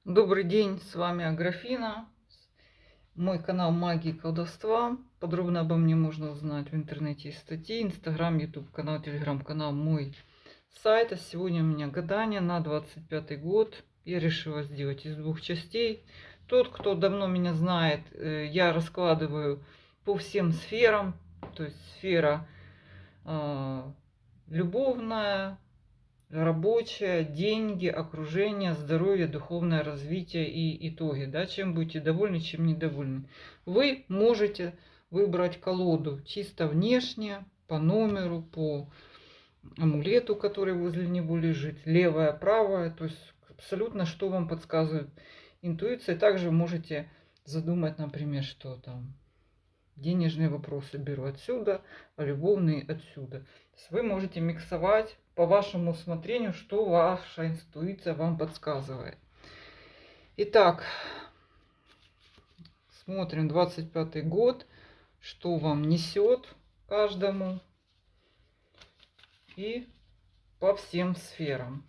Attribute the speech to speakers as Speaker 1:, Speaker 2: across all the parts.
Speaker 1: Добрый день, с вами Аграфина. Мой канал Магии и колдовства. Подробно обо мне можно узнать в интернете из статей, Инстаграм, Ютуб канал, Телеграм-канал, мой сайт. А сегодня у меня гадание на 25 год. Я решила сделать из двух частей. Тот, кто давно меня знает, я раскладываю по всем сферам. То есть сфера любовная, рабочее, деньги, окружение, здоровье, духовное развитие и итоги. Да, чем будете довольны, чем недовольны. Вы можете выбрать колоду чисто внешне, по номеру, по амулету, который возле него лежит, левая, правая, то есть абсолютно что вам подсказывает интуиция. Также можете задумать, например, что там денежные вопросы беру отсюда, а любовные отсюда. То есть вы можете миксовать по вашему усмотрению, что ваша интуиция вам подсказывает. Итак, смотрим 25 год, что вам несет каждому и по всем сферам.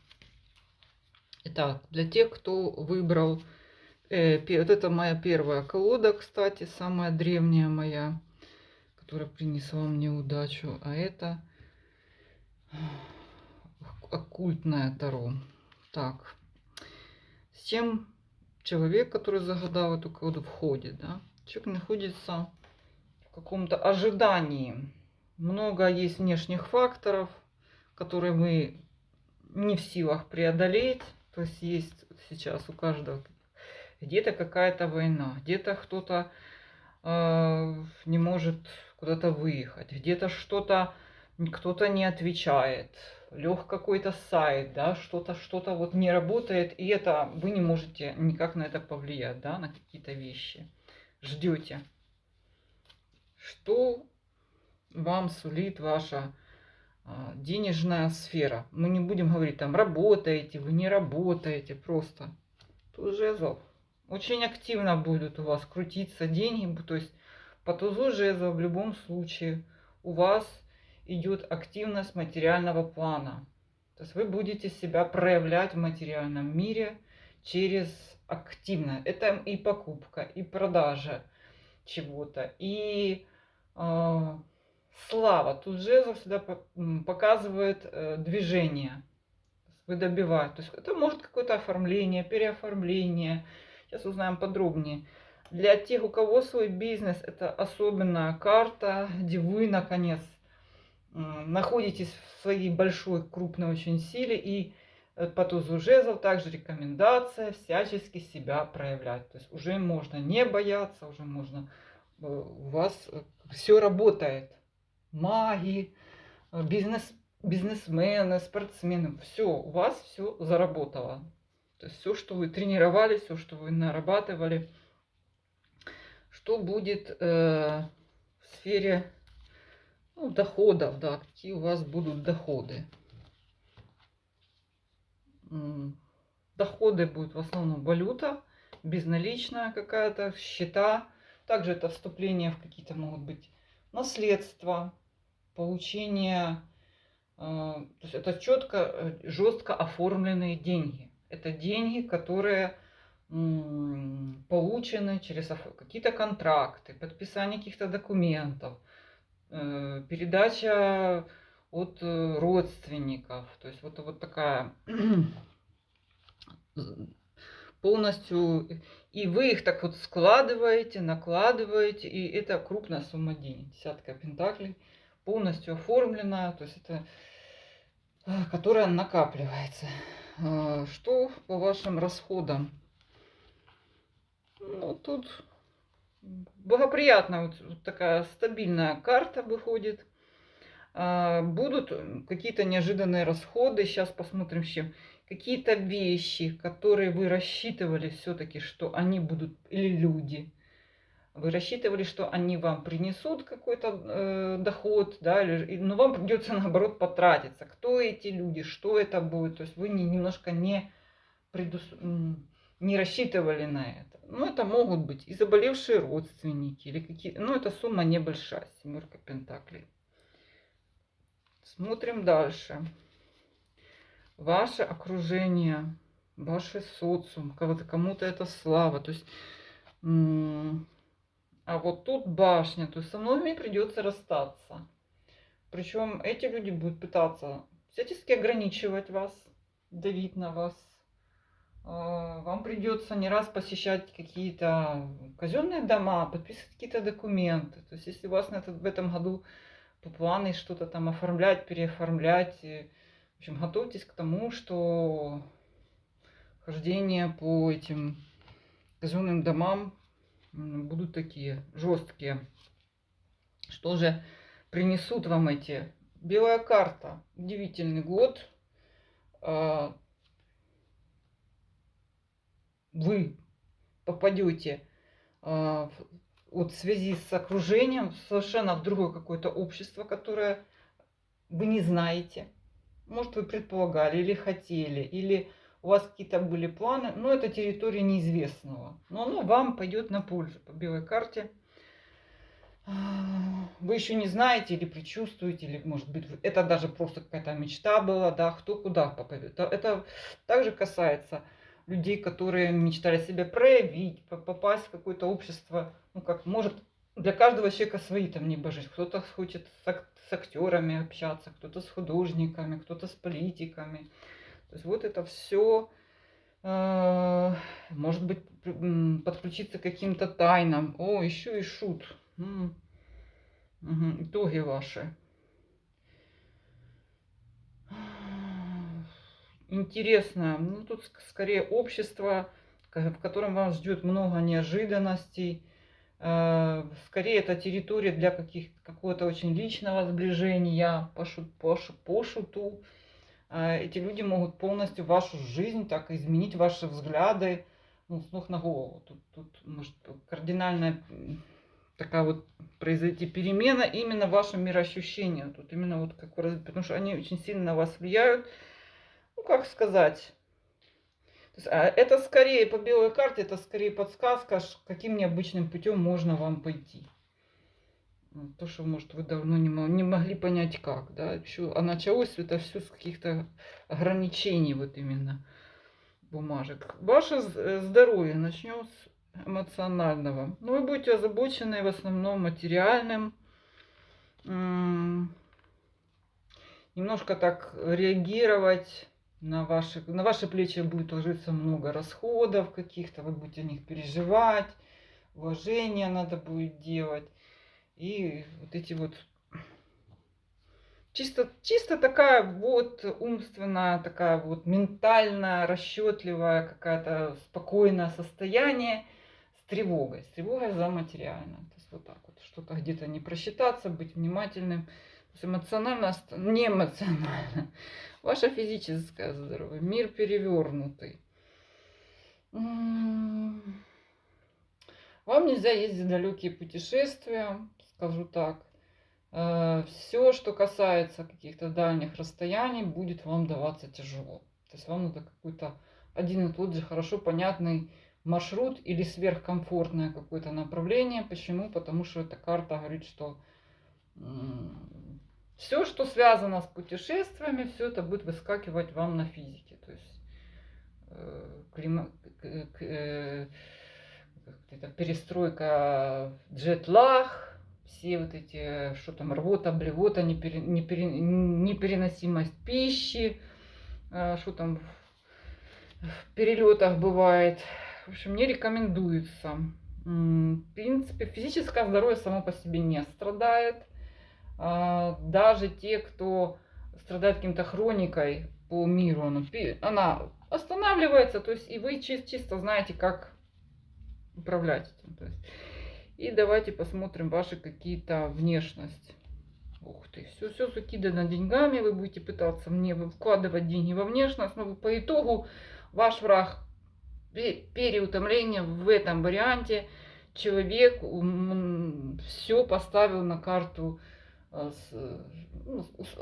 Speaker 1: Итак, для тех, кто выбрал, вот это моя первая колода, кстати, самая древняя моя, которая принесла мне удачу, а это оккультное таро. Так, с чем человек, который загадал эту колоду, входит, да? Человек находится в каком-то ожидании. Много есть внешних факторов, которые мы не в силах преодолеть. То есть есть сейчас у каждого где-то какая-то война, где-то кто-то не может куда-то выехать, где-то что-то кто-то не отвечает, лег какой-то сайт, да, что-то вот не работает, и это вы не можете никак на это повлиять, да, на какие-то вещи. Ждете, что вам сулит ваша денежная сфера. Мы не будем говорить там работаете, вы не работаете, просто туз жезлов. Очень активно будут у вас крутиться деньги, то есть по тузу жезлов в любом случае у вас идет активность материального плана. То есть вы будете себя проявлять в материальном мире через активно. Это и покупка, и продажа чего-то, и слава. Тут жезл всегда показывает движение. Вы добиваете. То есть это может какое-то оформление, переоформление. Сейчас узнаем подробнее. Для тех, у кого свой бизнес, это особенная карта, где вы, наконец, находитесь в своей большой, крупной очень силе. И по тузу жезлов также рекомендация всячески себя проявлять. То есть уже можно не бояться, уже можно... У вас все работает. Маги, бизнесмены, спортсмены, все, у вас все заработало. То есть все, что вы тренировались, все, что вы нарабатывали, что будет в сфере доходов, да, какие у вас будут доходы. Доходы будут в основном валюта, безналичная какая-то, счета. Также это вступление в какие-то могут быть наследства, получение. То есть это четко, жестко оформленные деньги. Это деньги, которые получены через какие-то контракты, подписание каких-то документов, передача от родственников. То есть вот такая полностью. И вы их так вот складываете, накладываете, и это крупная сумма денег. Десятка пентаклей полностью оформлена. То есть это которая накапливается. Что по вашим расходам? Ну, тут благоприятно, вот такая стабильная карта выходит. Будут какие-то неожиданные расходы. Сейчас посмотрим, с чем. Какие-то вещи, которые вы рассчитывали все-таки, что они будут, или люди. Вы рассчитывали, что они вам принесут какой-то доход, да, но вам придется наоборот потратиться. Кто эти люди, что это будет? То есть вы немножко не рассчитывали на это. Ну, это могут быть и заболевшие родственники, или какие-то. Ну, эта сумма небольшая, семерка пентаклей. Смотрим дальше. Ваше окружение. Ваш социум, кому-то это слава. То есть, а вот тут башня, то есть со многими придется расстаться. Причем эти люди будут пытаться всячески ограничивать вас, давить на вас. Вам придется не раз посещать какие-то казенные дома, подписывать какие-то документы. То есть, если у вас в этом году по планы что-то там оформлять, переоформлять, в общем, готовьтесь к тому, что хождение по этим казенным домам будут такие жесткие. Что же принесут вам эти? Белая карта. Удивительный год. Вы попадете вот в связи с окружением совершенно в другое какое-то общество, которое вы не знаете. Может, вы предполагали или хотели, или у вас какие-то были планы, но это территория неизвестного. Но оно вам пойдет на пользу по белой карте. Вы еще не знаете или предчувствуете, или, может быть, это даже просто какая-то мечта была, да, кто куда попадет. Это также касается людей, которые мечтали себя проявить, попасть в какое-то общество. Ну, как, может, для каждого человека свои там небожители. Кто-то хочет с актерами общаться, кто-то с художниками, кто-то с политиками. То есть вот это все, может быть, подключиться к каким-то тайнам. О, еще и шут. Итоги ваши. Интересно. Ну, тут скорее общество, в котором вас ждет много неожиданностей. Скорее, это территория для какого-то очень личного сближения, по шуту. Эти люди могут полностью вашу жизнь так изменить, ваши взгляды, ну, с ног на голову. Тут может кардинальная такая вот произойти перемена именно в вашем мироощущении. Тут именно вот как раз, потому что они очень сильно на вас влияют. Ну, как сказать. То есть, это скорее по белой карте, это скорее подсказка, каким необычным путем можно вам пойти. То, что, может, вы давно не могли понять как, да. Еще, а началось это все с каких-то ограничений, вот именно бумажек. Ваше здоровье. Начнем с эмоционального. Ну, вы будете озабочены в основном материальным. Немножко так реагировать. На ваши плечи будет ложиться много расходов каких-то. Вы будете о них переживать. Вложения надо будет делать. И вот эти вот чисто такая вот умственная, такая вот ментальная, расчетливая, какая-то спокойное состояние с тревогой за материальное. То есть вот так вот, что-то где-то не просчитаться, быть внимательным. То есть эмоционально, не эмоционально. Ваше физическое здоровье, мир перевернутый. Вам нельзя ездить в далекие путешествия, скажу так. Все, что касается каких-то дальних расстояний, будет вам даваться тяжело. То есть вам надо какой-то один и тот же хорошо понятный маршрут или сверхкомфортное какое-то направление. Почему? Потому что эта карта говорит, что все, что связано с путешествиями, все это будет выскакивать вам на физике. То есть перестройка, джетлаг, все вот эти, что там, рвота, блевота, непереносимость пищи, что там в перелетах бывает. В общем, не рекомендуется. В принципе, физическое здоровье само по себе не страдает. Даже те, кто страдает каким-то хроникой по миру, она останавливается, то есть и вы чисто знаете, как управлять этим. То есть. И давайте посмотрим ваши какие-то внешность. Ух ты, все закидано деньгами, вы будете пытаться мне вкладывать деньги во внешность, но по итогу ваш враг переутомление в этом варианте. Человек все поставил на карту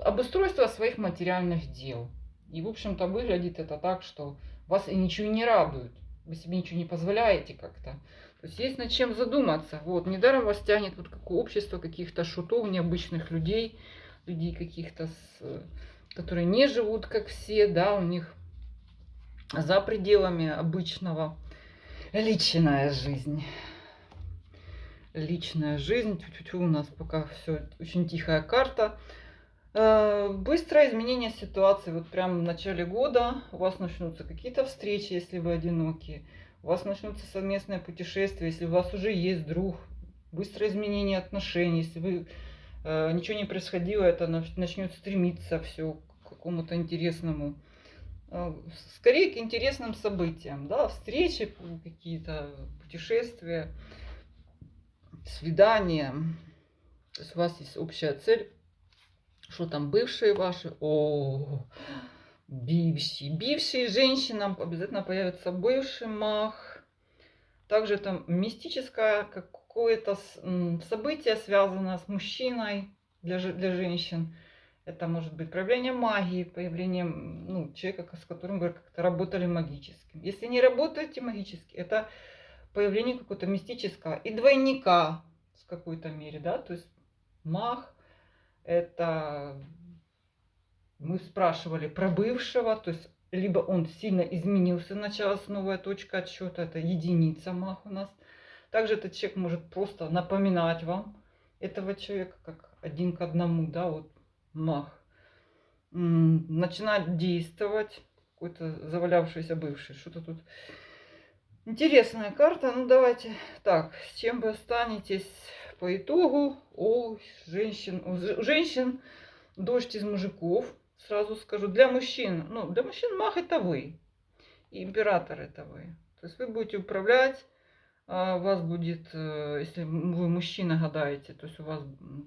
Speaker 1: обустройства своих материальных дел. И, в общем-то, выглядит это так, что вас и ничего не радует. Вы себе ничего не позволяете как-то. То есть есть над чем задуматься. Вот, недаром вас тянет вот как общество каких-то шутов, необычных людей каких-то, которые не живут как все, да, у них за пределами обычного. Личная жизнь. Личная жизнь. Тю-тю-тю, у нас пока все очень тихая карта. Быстрое изменение ситуации. Вот прямо в начале года у вас начнутся какие-то встречи, если вы одиноки. У вас начнутся совместные путешествия, если у вас уже есть друг. Быстрое изменение отношений. Если вы ничего не происходило, это начнет стремиться все к какому-то интересному. Скорее к интересным событиям, да, встречи, какие-то путешествия, свидания. То есть у вас есть общая цель. Что там, бывшие ваши? О, бившие женщинам обязательно появится бывший маг. Также там мистическое какое-то событие связано с мужчиной для женщин. Это может быть проявление магии, появление человека, с которым вы как-то работали магически. Если не работаете магически, это появление какого-то мистического и двойника в какой-то мере, да, то есть маг это мы спрашивали про бывшего, то есть либо он сильно изменился, началась новая точка отсчета, это единица маг у нас. Также этот человек может просто напоминать вам этого человека, как один к одному, да, вот маг. Начинает действовать какой-то завалявшийся бывший. Что-то тут интересная карта. Ну, давайте так, с чем вы останетесь по итогу? У женщин дождь из мужиков, сразу скажу. Для мужчин маг это вы. И император это вы. То есть вы будете управлять, у вас будет, если вы мужчина гадаете, то есть у вас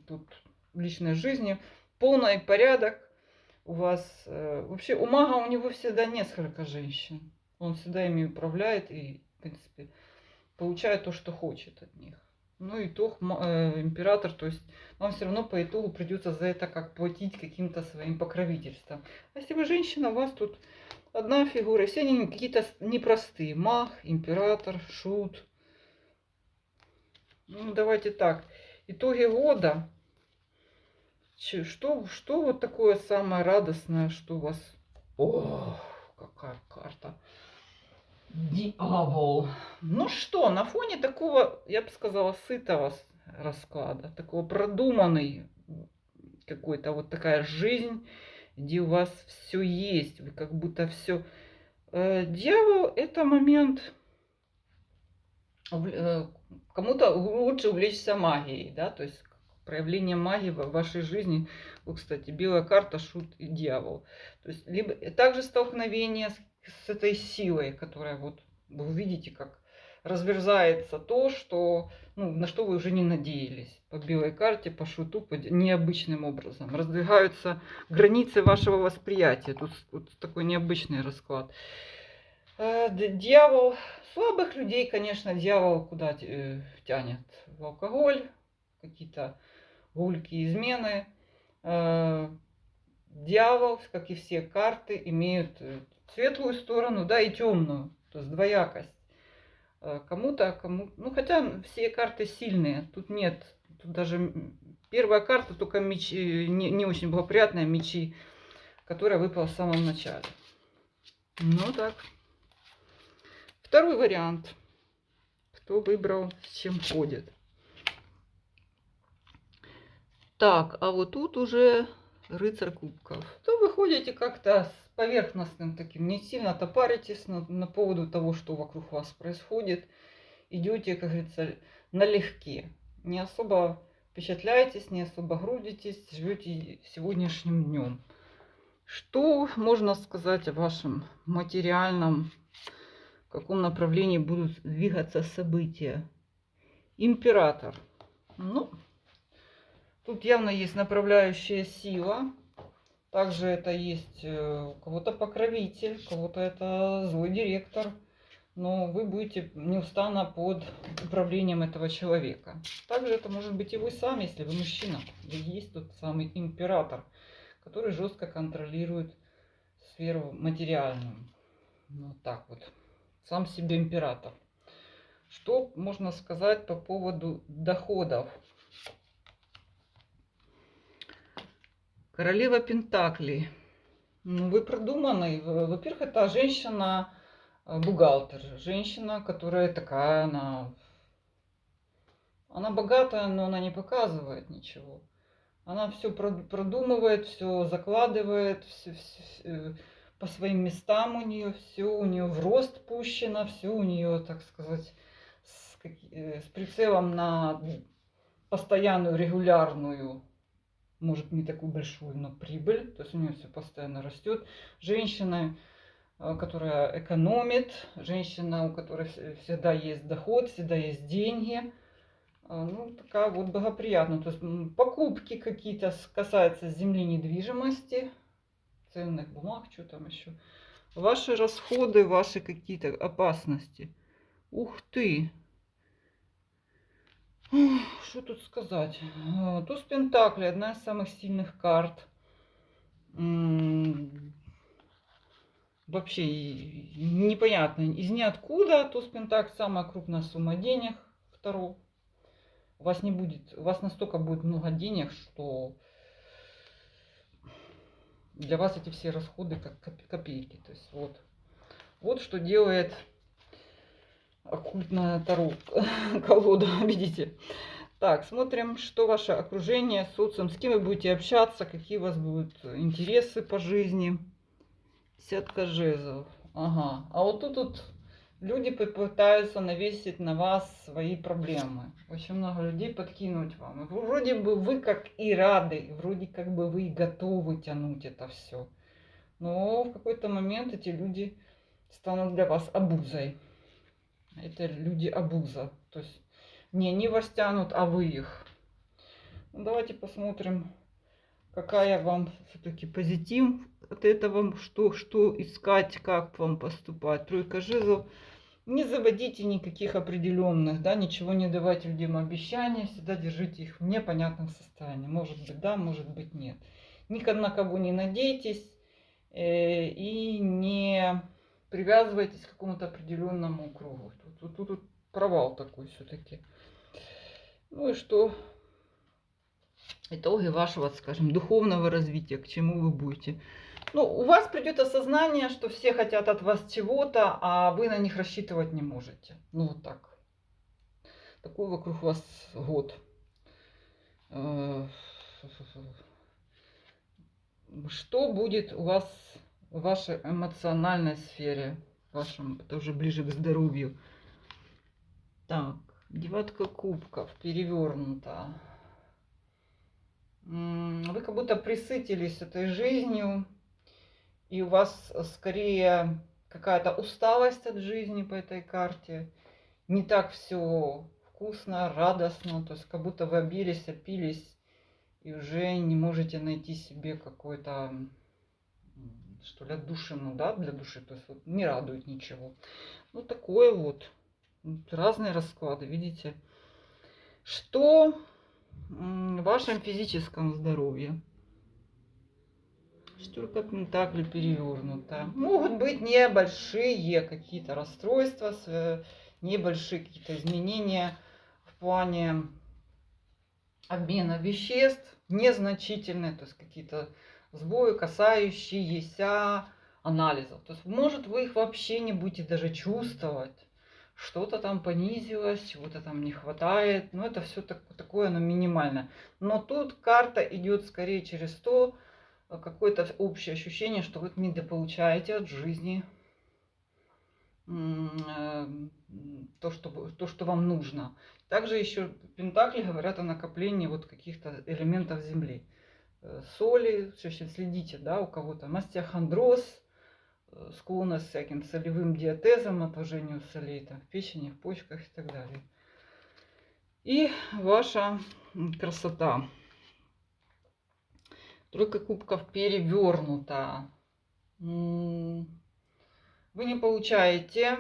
Speaker 1: тут в личной жизни полный порядок. У вас вообще у мага у него всегда несколько женщин. Он всегда ими управляет и, в принципе, получает то, что хочет от них. Ну, итог император, то есть вам все равно по итогу придется за это как платить каким-то своим покровительством. А если вы женщина, у вас тут одна фигура, все они какие-то непростые. Маг, император, шут. Ну, давайте так. Итоги года. Что вот такое самое радостное, что у вас... О, какая карта. Дьявол. Ну что, на фоне такого, я бы сказала, сытого расклада, такого продуманный какой-то вот такая жизнь, где у вас все есть, вы как будто все... Дьявол это момент... Кому-то лучше увлечься магией, да, то есть проявление магии в вашей жизни. Вот, кстати, белая карта, шут и дьявол. То есть либо также столкновение с этой силой, которая вот вы увидите, как разверзается то, что, на что вы уже не надеялись. По белой карте, по шуту, необычным образом. Раздвигаются границы вашего восприятия. Тут вот такой необычный расклад. Дьявол. Слабых людей, конечно, дьявол куда тянет? В алкоголь, какие-то гульки, измены. Дьявол, как и все карты, имеют светлую сторону, да, и темную, то есть двоякость. Хотя все карты сильные, тут нет, тут даже первая карта, только мечи, не очень благоприятная, мечи, которая выпала в самом начале. Ну так. Второй вариант. Кто выбрал, с чем ходит. Так, а вот тут уже рыцарь кубков. То вы ходите как-то с поверхностным таким, не сильно топаритесь на поводу того, что вокруг вас происходит. Идете, как говорится, налегке. Не особо впечатляетесь, не особо грудитесь, живете сегодняшним днем. Что можно сказать о вашем материальном, в каком направлении будут двигаться события? Император. Тут явно есть направляющая сила. Также это есть у кого-то покровитель, у кого-то это злой директор. Но вы будете неустанно под управлением этого человека. Также это может быть и вы сами, если вы мужчина. Вы есть тот самый император, который жестко контролирует сферу материальную. Вот так вот. Сам себе император. Что можно сказать по поводу доходов? Королева Пентаклей. Ну, вы продуманный. Во-первых, это женщина бухгалтер, женщина, которая такая, она богатая, но она не показывает ничего. Она все продумывает, все закладывает, все, по своим местам у нее в рост пущено, все у нее, так сказать, с прицелом на постоянную, регулярную, может не такую большую, но прибыль. То есть у нее все постоянно растет. Женщина, которая экономит, женщина, у которой всегда есть доход, всегда есть деньги. Ну, такая вот благоприятная. То есть покупки какие-то касаются земли, недвижимости, ценных бумаг, что там еще. Ваши расходы, ваши какие-то опасности. Ух ты! Что тут сказать? Туз Пентакли, одна из самых сильных карт. Вообще непонятно. Из ниоткуда туз Пентакли самая крупная сумма денег. Второго. У вас не будет, у вас настолько будет много денег, что для вас эти все расходы как копейки. То есть вот что делает оккультная таро колода, видите. Так, смотрим, что ваше окружение, социум, с кем вы будете общаться, какие у вас будут интересы по жизни. Десятка жезлов. Ага. А вот тут люди попытаются навесить на вас свои проблемы. Очень много людей подкинуть вам. И вроде бы вы как и рады, вроде как бы вы и готовы тянуть это все. Но в какой-то момент эти люди станут для вас обузой. Это люди обуза. То есть не они вас тянут, а вы их. Ну, давайте посмотрим, какая вам все-таки позитив от этого, что искать, как вам поступать. Тройка жезлов. Не заводите никаких определенных, да, ничего не давайте людям обещания, всегда держите их в непонятном состоянии. Может быть да, может быть нет. Ни на кого не надейтесь и не привязывайтесь к какому-то определенному кругу. Тут провал такой все-таки. Ну и что? Итоги вашего, скажем, духовного развития, к чему вы будете. Ну, у вас придет осознание, что все хотят от вас чего-то, а вы на них рассчитывать не можете. Ну, вот так. Такой вокруг вас год. Что будет у вас в вашей эмоциональной сфере? Вашем, это уже ближе к здоровью. Так, девятка кубков перевернута. Вы как будто присытились этой жизнью, и у вас скорее какая-то усталость от жизни по этой карте. Не так все вкусно, радостно, то есть как будто вы обились, опились, и уже не можете найти себе какой-то, что ли, отдушину, да, для души, то есть вот не радует ничего. Ну, такое вот. Разные расклады, видите. Что в вашем физическом здоровье? Шестерка пентаклей перевернута. Могут быть небольшие какие-то расстройства, небольшие какие-то изменения в плане обмена веществ, незначительные, то есть какие-то сбои, касающиеся анализов. То есть, может, вы их вообще не будете даже чувствовать. Что-то там понизилось, чего-то там не хватает. Но это все такое, оно минимально. Но тут карта идет скорее через то, какое-то общее ощущение, что вы недополучаете от жизни то, что вам нужно. Также еще пентакли говорят о накоплении вот каких-то элементов земли. Соли, следите, да, у кого-то остеохондроз, склонность к всяким солевым диатезам, отложению солей там, в печени, в почках и так далее. И ваша красота. Тройка кубков перевернута. Вы не получаете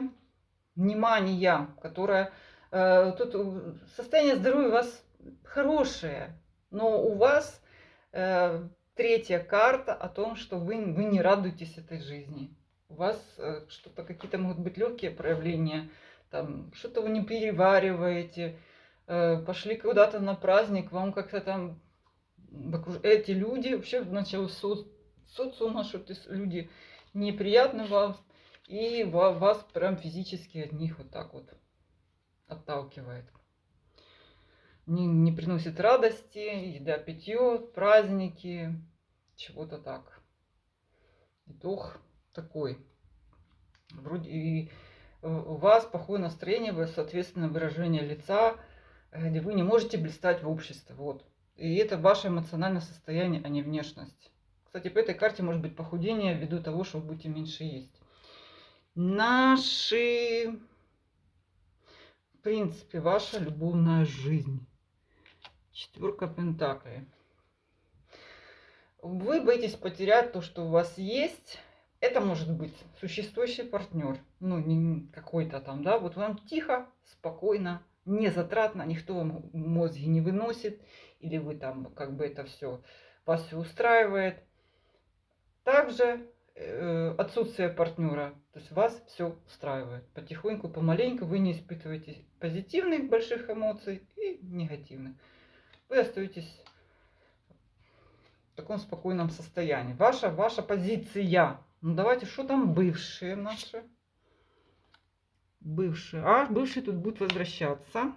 Speaker 1: внимания, которое... Тут состояние здоровья у вас хорошее, но у вас третья карта о том, что вы не радуетесь этой жизни. У вас что-то, какие-то могут быть легкие проявления, там что-то вы не перевариваете, пошли куда-то на праздник, вам как-то там эти люди, вообще начал социума, что люди неприятны вам, и вас прям физически от них вот так вот отталкивает. Не приносит радости, еда, питье, праздники, чего-то так. Итог такой. Вроде и у вас плохое настроение, соответственно, выражение лица, где вы не можете блистать в обществе. Вот. И это ваше эмоциональное состояние, а не внешность. Кстати, по этой карте может быть похудение ввиду того, что вы будете меньше есть. В принципе, ваша любовная жизнь. 4 пентаклей. Вы боитесь потерять то, что у вас есть. Это может быть существующий партнер. Ну, не какой-то там, да. Вот вам тихо, спокойно, не затратно, никто вам мозги не выносит. Или вы там, как бы это все, вас все устраивает. Также отсутствие партнера. То есть вас все устраивает. Потихоньку, помаленьку вы не испытываете позитивных больших эмоций и негативных. Вы остаетесь в таком спокойном состоянии. Ваша позиция. Ну давайте, что там бывшие наши? Бывшие. Бывшие тут будут возвращаться.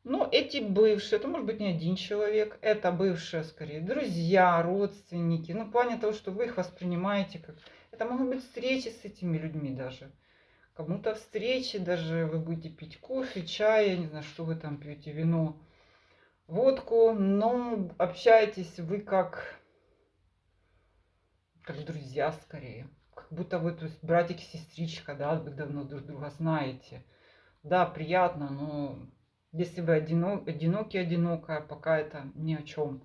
Speaker 1: Но эти бывшие, это может быть не один человек, это бывшие скорее друзья, родственники. Ну, в плане того, что вы их воспринимаете как... Это могут быть встречи с этими людьми даже. Кому-то встречи, даже вы будете пить кофе, чай, я не знаю, что вы там пьете, вино, водку, но общаетесь вы как друзья скорее. Как будто вы, то есть, братик и сестричка, да, вы давно друг друга знаете. Да, приятно, но если вы одинокая, пока это ни о чем.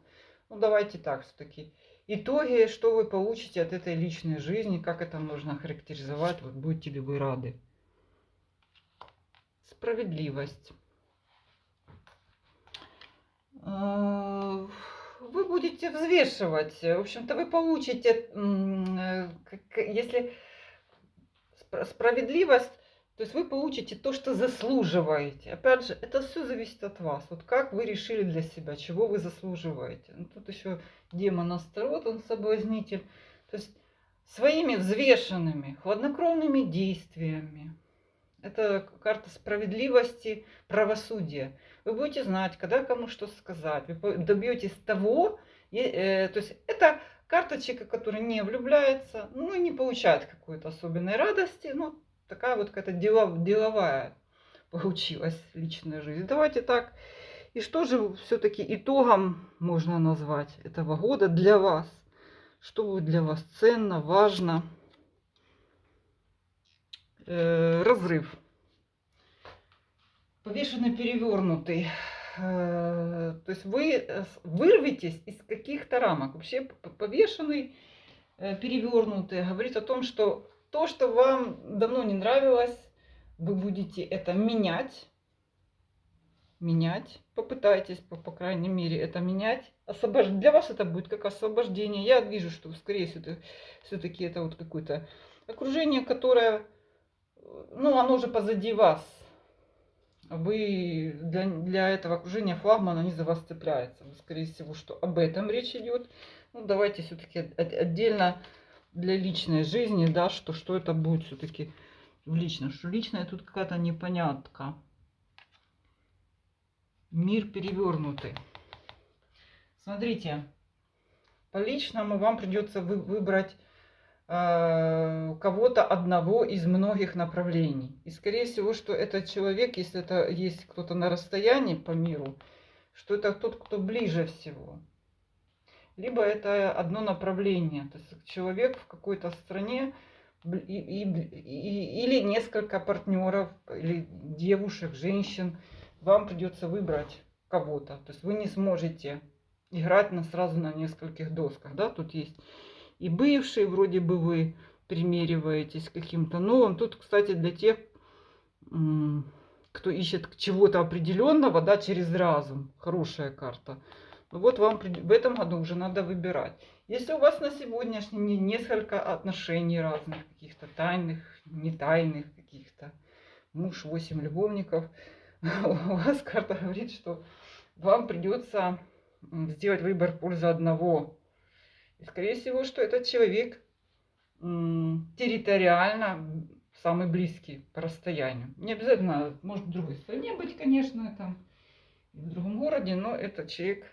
Speaker 1: Ну, давайте так все-таки. Итоги, что вы получите от этой личной жизни, как это можно характеризовать, вот будете ли вы рады. Справедливость. Вы будете взвешивать. В общем-то, вы получите, если справедливость, то есть вы получите то, что заслуживаете. Опять же, это все зависит от вас. Вот как вы решили для себя, чего вы заслуживаете. Ну, тут еще демон Астарот, он соблазнитель. То есть своими взвешенными, хладнокровными действиями. Это карта справедливости, правосудия. Вы будете знать, когда кому что сказать. Вы добьетесь того, то есть это карта человека, который не влюбляется, ну и не получает какой-то особенной радости. Ну, такая вот какая-то деловая получилась личная жизнь. Давайте так. И что же все-таки итогом можно назвать этого года для вас? Что будет для вас ценно, важно? Разрыв. Повешенный, перевернутый. То есть вы вырветесь из каких-то рамок. Вообще повешенный, перевернутый говорит о том, что то, что вам давно не нравилось, вы будете это менять. Попытайтесь, по крайней мере, это менять. Для вас это будет как освобождение. Я вижу, что, скорее всего, все-таки это вот какое-то окружение, которое, ну, оно уже позади вас. Вы для этого окружения флагмана, они за вас цепляются. Скорее всего, что об этом речь идет. Ну, давайте все-таки отдельно для личной жизни, да, что это будет все-таки в личном. Что личное тут какая-то непонятка. Мир перевернутый. Смотрите, по личному вам придется выбрать кого-то одного из многих направлений. И скорее всего, что этот человек, если это есть кто-то на расстоянии по миру, что это тот, кто ближе всего. Либо это одно направление. То есть человек в какой-то стране или несколько партнеров, или девушек, женщин. Вам придется выбрать кого-то. То есть вы не сможете играть сразу на нескольких досках. Да? Тут есть и бывшие, вроде бы вы примериваетесь к каким-то новым. Тут, кстати, для тех, кто ищет чего-то определенного, да, через разум. Хорошая карта. Вот вам в этом году уже надо выбирать. Если у вас на сегодняшний день несколько отношений разных, каких-то тайных, не тайных, каких-то муж, 8 любовников, у вас карта говорит, что вам придется сделать выбор в пользу одного. И, скорее всего, что этот человек территориально самый близкий по расстоянию. Не обязательно, может в другой стране быть, конечно, там, в другом городе, но этот человек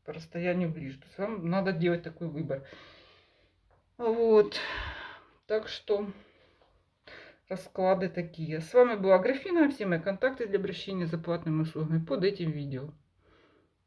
Speaker 1: по расстоянию ближе. То есть вам надо делать такой выбор. Вот. Так что расклады такие. С вами была Графина. Все мои контакты для обращения за платными услугами под этим видео.